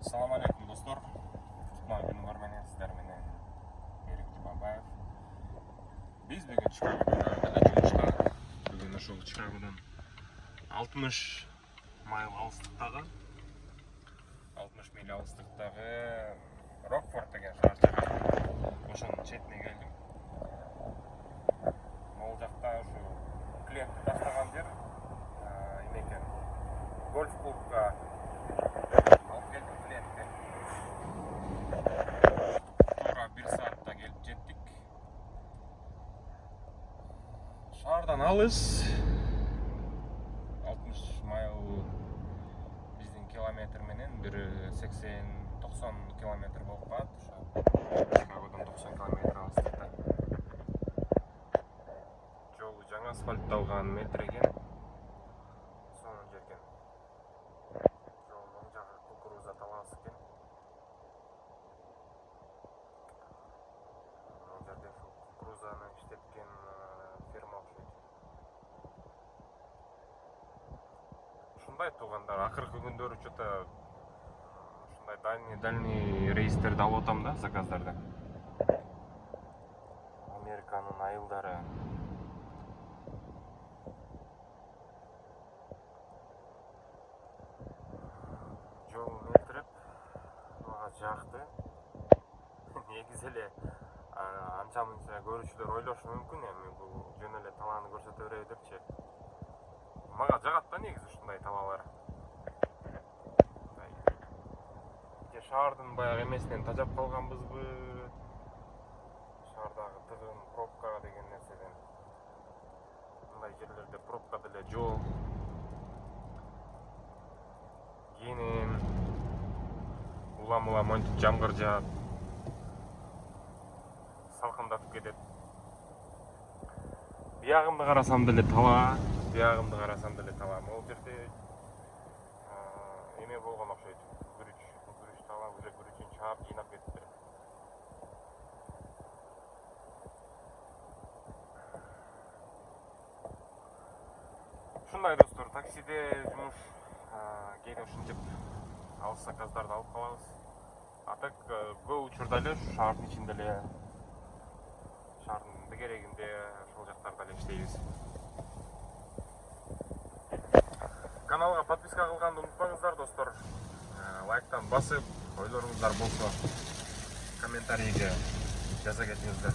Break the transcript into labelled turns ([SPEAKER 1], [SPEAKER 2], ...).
[SPEAKER 1] Assalamu alaikum dostlar. Tutma günü var menen sizler menen Erik Jumanbayev. Biz bugün Chicago'da жумушта. Bugün ошол Chicago'dan 60 майл алыстыктагы 60 миль алыстыктагы Рокфорд деген шаар чыгат. Ошонун четине келдим. Могул жакта ушу клиентти таштаган жер эме гольф клубга алып келдим клиентти. Туура 1 саатта келип жеттик. Шаардан алыс 60 майл биздин километр менен бир 80-90 километр болуп калат. Чикагодон 90 километр алыстыкта. Жолу жаңы асфальтталган метр экен. Сонун жер экен. Жолдун оң жагы кукуруза талаасы экен. Ал жерде кукурузаны иштеткен ферма окшойт. Ушундай туугандар, акыркы күндөрү что-то ушундай дальний рейстерди алып атам да, заказдарды. Американын айылдары. Жол мелтирип, мага жакты. Негизи эле анча мынча көрүүчүлөр ойлошу мүмкүн, эми бул жөн эле талааны көрсөтө береби депчи. Мага жагат да негизи ушундай талаалар. Шаардын баягы эмесинен тажап калганбызбы? Шаардагы тыгын, пробка деген нерседен. Мындай жерлерде пробка деле жок. Кийинен улам монтип жамгыр жаап, салкындатып кетет. Биягымды карасам деле тала, биягымды карасам деле тала. Могул жерде эме болгон окшойт. Күрүч тала, уже күрүчүн чаап жыйнап кетиптир. Ушундай достор, таксиде жумуш кээде ушинтип алыс заказдарды алып калабыз. А так көп учурда эле шаардын ичинде эле, шаардын дегерегинде ошол жактарда эле иштейбиз. Каналга подписка кылганды унутпаңыздар достор. Лайктан басып, ойлоруңуздар болсо комментарийге жаза кетиңиздер.